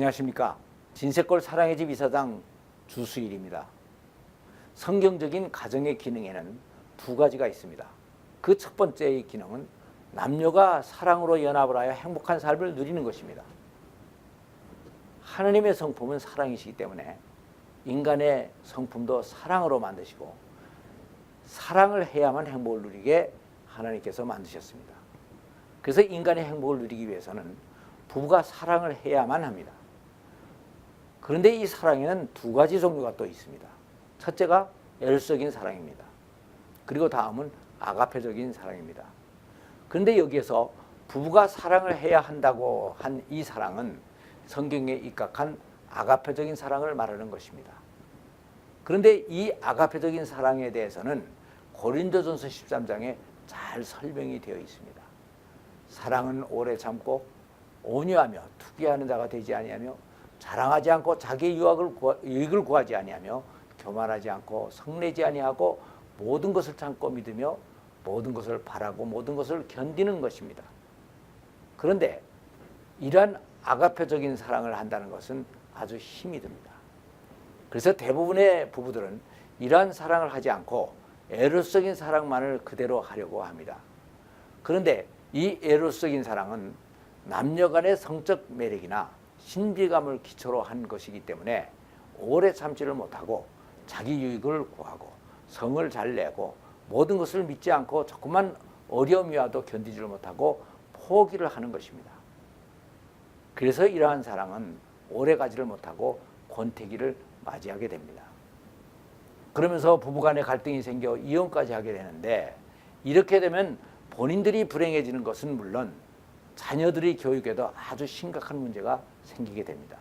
안녕하십니까. 진세골 사랑의 집 이사장 주수일입니다. 성경적인 가정의 기능에는 두 가지가 있습니다. 그 첫 번째의 기능은 남녀가 사랑으로 연합을 하여 행복한 삶을 누리는 것입니다. 하나님의 성품은 사랑이시기 때문에 인간의 성품도 사랑으로 만드시고 사랑을 해야만 행복을 누리게 하나님께서 만드셨습니다. 그래서 인간의 행복을 누리기 위해서는 부부가 사랑을 해야만 합니다. 그런데 이 사랑에는 두 가지 종류가 또 있습니다. 첫째가 에로스적인 사랑입니다. 그리고 다음은 아가페적인 사랑입니다. 그런데 여기에서 부부가 사랑을 해야 한다고 한 이 사랑은 성경에 입각한 아가페적인 사랑을 말하는 것입니다. 그런데 이 아가페적인 사랑에 대해서는 고린도전서 13장에 잘 설명이 되어 있습니다. 사랑은 오래 참고 온유하며 투기하는 자가 되지 아니하며 자랑하지 않고 자기의 유익을 구하지 아니하며 교만하지 않고 성내지 아니하고 모든 것을 참고 믿으며 모든 것을 바라고 모든 것을 견디는 것입니다. 그런데 이러한 아가페적인 사랑을 한다는 것은 아주 힘이 듭니다. 그래서 대부분의 부부들은 이러한 사랑을 하지 않고 에로스적인 사랑만을 그대로 하려고 합니다. 그런데 이 에로스적인 사랑은 남녀 간의 성적 매력이나 신비감을 기초로 한 것이기 때문에 오래 참지를 못하고 자기 유익을 구하고 성을 잘 내고 모든 것을 믿지 않고 조금만 어려움이 와도 견디지를 못하고 포기를 하는 것입니다. 그래서 이러한 사랑은 오래 가지를 못하고 권태기를 맞이하게 됩니다. 그러면서 부부간에 갈등이 생겨 이혼까지 하게 되는데, 이렇게 되면 본인들이 불행해지는 것은 물론 자녀들의 교육에도 아주 심각한 문제가 생기게 됩니다.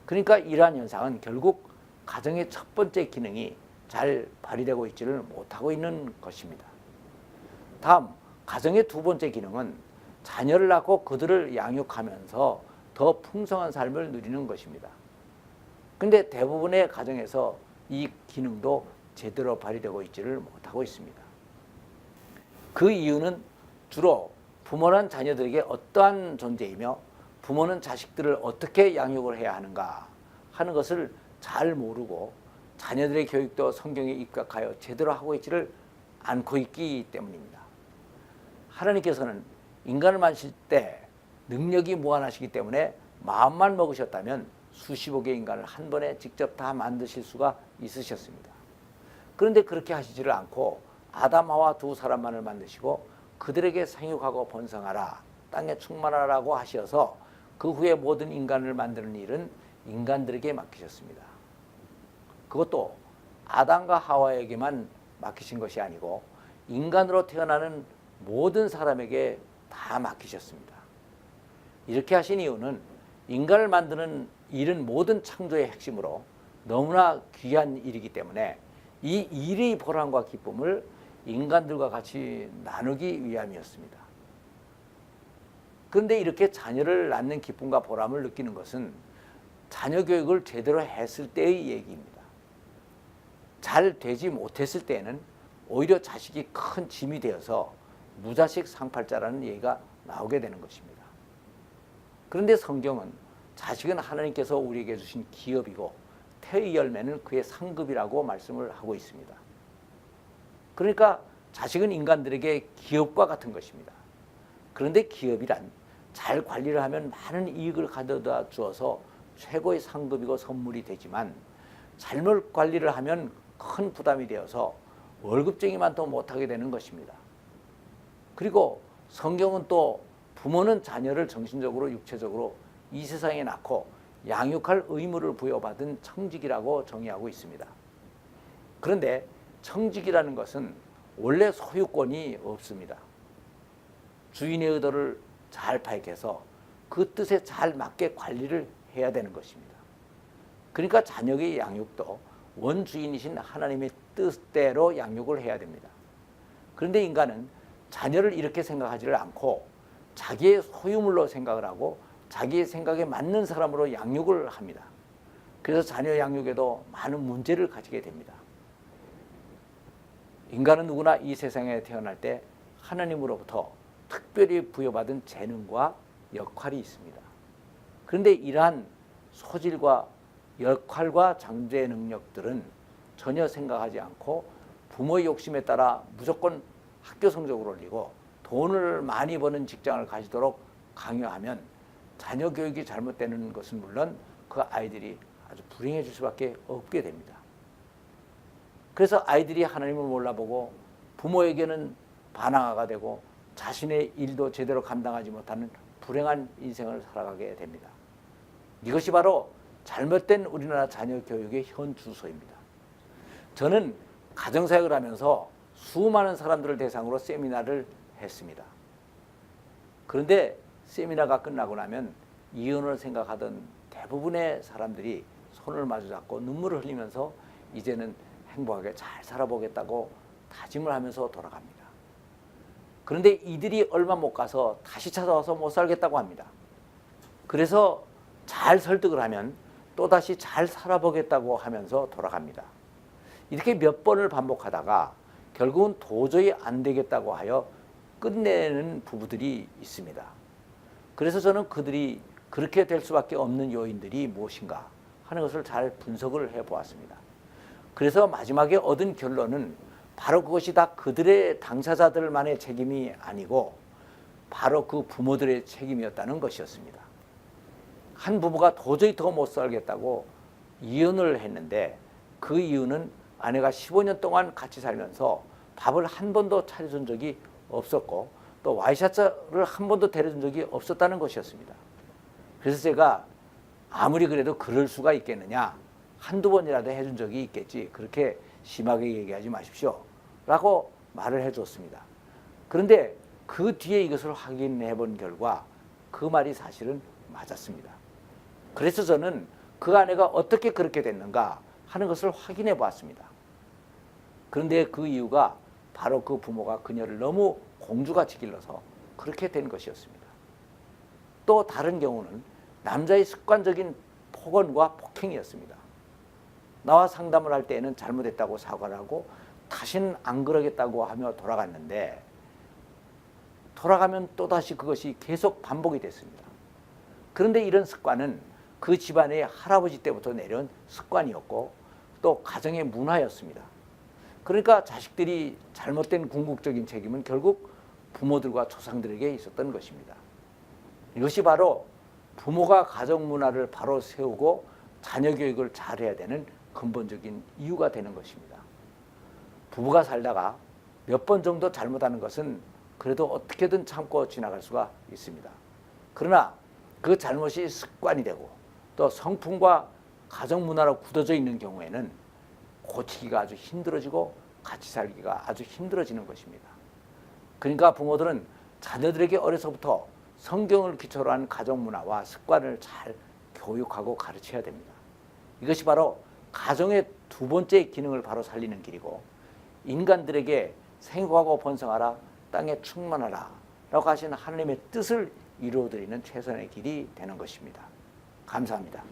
그러니까 이러한 현상은 결국 가정의 첫 번째 기능이 잘 발휘되고 있지를 못하고 있는 것입니다. 다음, 가정의 두 번째 기능은 자녀를 낳고 그들을 양육하면서 더 풍성한 삶을 누리는 것입니다. 그런데 대부분의 가정에서 이 기능도 제대로 발휘되고 있지를 못하고 있습니다. 그 이유는 주로 부모는 자녀들에게 어떠한 존재이며 부모는 자식들을 어떻게 양육을 해야 하는가 하는 것을 잘 모르고 자녀들의 교육도 성경에 입각하여 제대로 하고 있지를 않고 있기 때문입니다. 하나님께서는 인간을 만드실 때 능력이 무한하시기 때문에 마음만 먹으셨다면 수십억 개의 인간을 한 번에 직접 다 만드실 수가 있으셨습니다. 그런데 그렇게 하시지를 않고 아담 하와 두 사람만을 만드시고 그들에게 생육하고 번성하라, 땅에 충만하라고 하셔서 그 후에 모든 인간을 만드는 일은 인간들에게 맡기셨습니다. 그것도 아담과 하와에게만 맡기신 것이 아니고 인간으로 태어나는 모든 사람에게 다 맡기셨습니다. 이렇게 하신 이유는 인간을 만드는 일은 모든 창조의 핵심으로 너무나 귀한 일이기 때문에 이 일의 보람과 기쁨을 인간들과 같이 나누기 위함이었습니다. 그런데 이렇게 자녀를 낳는 기쁨과 보람을 느끼는 것은 자녀 교육을 제대로 했을 때의 얘기입니다. 잘 되지 못했을 때에는 오히려 자식이 큰 짐이 되어서 무자식 상팔자라는 얘기가 나오게 되는 것입니다. 그런데 성경은 자식은 하나님께서 우리에게 주신 기업이고 태의 열매는 그의 상급이라고 말씀을 하고 있습니다. 그러니까 자식은 인간들에게 기업과 같은 것입니다. 그런데 기업이란 잘 관리를 하면 많은 이익을 가져다 주어서 최고의 상급이고 선물이 되지만 잘못 관리를 하면 큰 부담이 되어서 월급쟁이만 더 못하게 되는 것입니다. 그리고 성경은 또 부모는 자녀를 정신적으로 육체적으로 이 세상에 낳고 양육할 의무를 부여받은 청직이라고 정의하고 있습니다. 그런데 청직이라는 것은 원래 소유권이 없습니다. 주인의 의도를 잘 파악해서 그 뜻에 잘 맞게 관리를 해야 되는 것입니다. 그러니까 자녀의 양육도 원주인이신 하나님의 뜻대로 양육을 해야 됩니다. 그런데 인간은 자녀를 이렇게 생각하지를 않고 자기의 소유물로 생각을 하고 자기의 생각에 맞는 사람으로 양육을 합니다. 그래서 자녀 양육에도 많은 문제를 가지게 됩니다. 인간은 누구나 이 세상에 태어날 때 하나님으로부터 특별히 부여받은 재능과 역할이 있습니다. 그런데 이러한 소질과 역할과 잠재 능력들은 전혀 생각하지 않고 부모의 욕심에 따라 무조건 학교 성적을 올리고 돈을 많이 버는 직장을 가지도록 강요하면 자녀 교육이 잘못되는 것은 물론 그 아이들이 아주 불행해질 수밖에 없게 됩니다. 그래서 아이들이 하나님을 몰라보고 부모에게는 반항아가 되고 자신의 일도 제대로 감당하지 못하는 불행한 인생을 살아가게 됩니다. 이것이 바로 잘못된 우리나라 자녀 교육의 현 주소입니다. 저는 가정사역을 하면서 수많은 사람들을 대상으로 세미나를 했습니다. 그런데 세미나가 끝나고 나면 이혼을 생각하던 대부분의 사람들이 손을 마주 잡고 눈물을 흘리면서 이제는 행복하게 잘 살아보겠다고 다짐을 하면서 돌아갑니다. 그런데 이들이 얼마 못 가서 다시 찾아와서 못 살겠다고 합니다. 그래서 잘 설득을 하면 또다시 잘 살아보겠다고 하면서 돌아갑니다. 이렇게 몇 번을 반복하다가 결국은 도저히 안 되겠다고 하여 끝내는 부부들이 있습니다. 그래서 저는 그들이 그렇게 될 수밖에 없는 요인들이 무엇인가 하는 것을 잘 분석을 해보았습니다. 그래서 마지막에 얻은 결론은 바로 그것이 다 그들의 당사자들만의 책임이 아니고 바로 그 부모들의 책임이었다는 것이었습니다. 한 부부가 도저히 더 못 살겠다고 이혼을 했는데 그 이유는 아내가 15년 동안 같이 살면서 밥을 한 번도 차려준 적이 없었고 또 와이셔츠를 한 번도 데려준 적이 없었다는 것이었습니다. 그래서 제가 아무리 그래도 그럴 수가 있겠느냐, 한두 번이라도 해준 적이 있겠지, 그렇게 심하게 얘기하지 마십시오 라고 말을 해줬습니다. 그런데 그 뒤에 이것을 확인해 본 결과 그 말이 사실은 맞았습니다. 그래서 저는 그 아내가 어떻게 그렇게 됐는가 하는 것을 확인해 보았습니다. 그런데 그 이유가 바로 그 부모가 그녀를 너무 공주같이 길러서 그렇게 된 것이었습니다. 또 다른 경우는 남자의 습관적인 폭언과 폭행이었습니다. 나와 상담을 할 때에는 잘못했다고 사과를 하고 다시는 안 그러겠다고 하며 돌아갔는데 돌아가면 또다시 그것이 계속 반복이 됐습니다. 그런데 이런 습관은 그 집안의 할아버지 때부터 내려온 습관이었고 또 가정의 문화였습니다. 그러니까 자식들이 잘못된 궁극적인 책임은 결국 부모들과 조상들에게 있었던 것입니다. 이것이 바로 부모가 가정 문화를 바로 세우고 자녀 교육을 잘해야 되는 근본적인 이유가 되는 것입니다. 부부가 살다가 몇 번 정도 잘못하는 것은 그래도 어떻게든 참고 지나갈 수가 있습니다. 그러나 그 잘못이 습관이 되고 또 성품과 가정 문화로 굳어져 있는 경우에는 고치기가 아주 힘들어지고 같이 살기가 아주 힘들어지는 것입니다. 그러니까 부모들은 자녀들에게 어려서부터 성경을 기초로 한 가정 문화와 습관을 잘 교육하고 가르쳐야 됩니다. 이것이 바로 가정의 두 번째 기능을 바로 살리는 길이고 인간들에게 생육하고 번성하라, 땅에 충만하라 라고 하신 하나님의 뜻을 이루어드리는 최선의 길이 되는 것입니다. 감사합니다.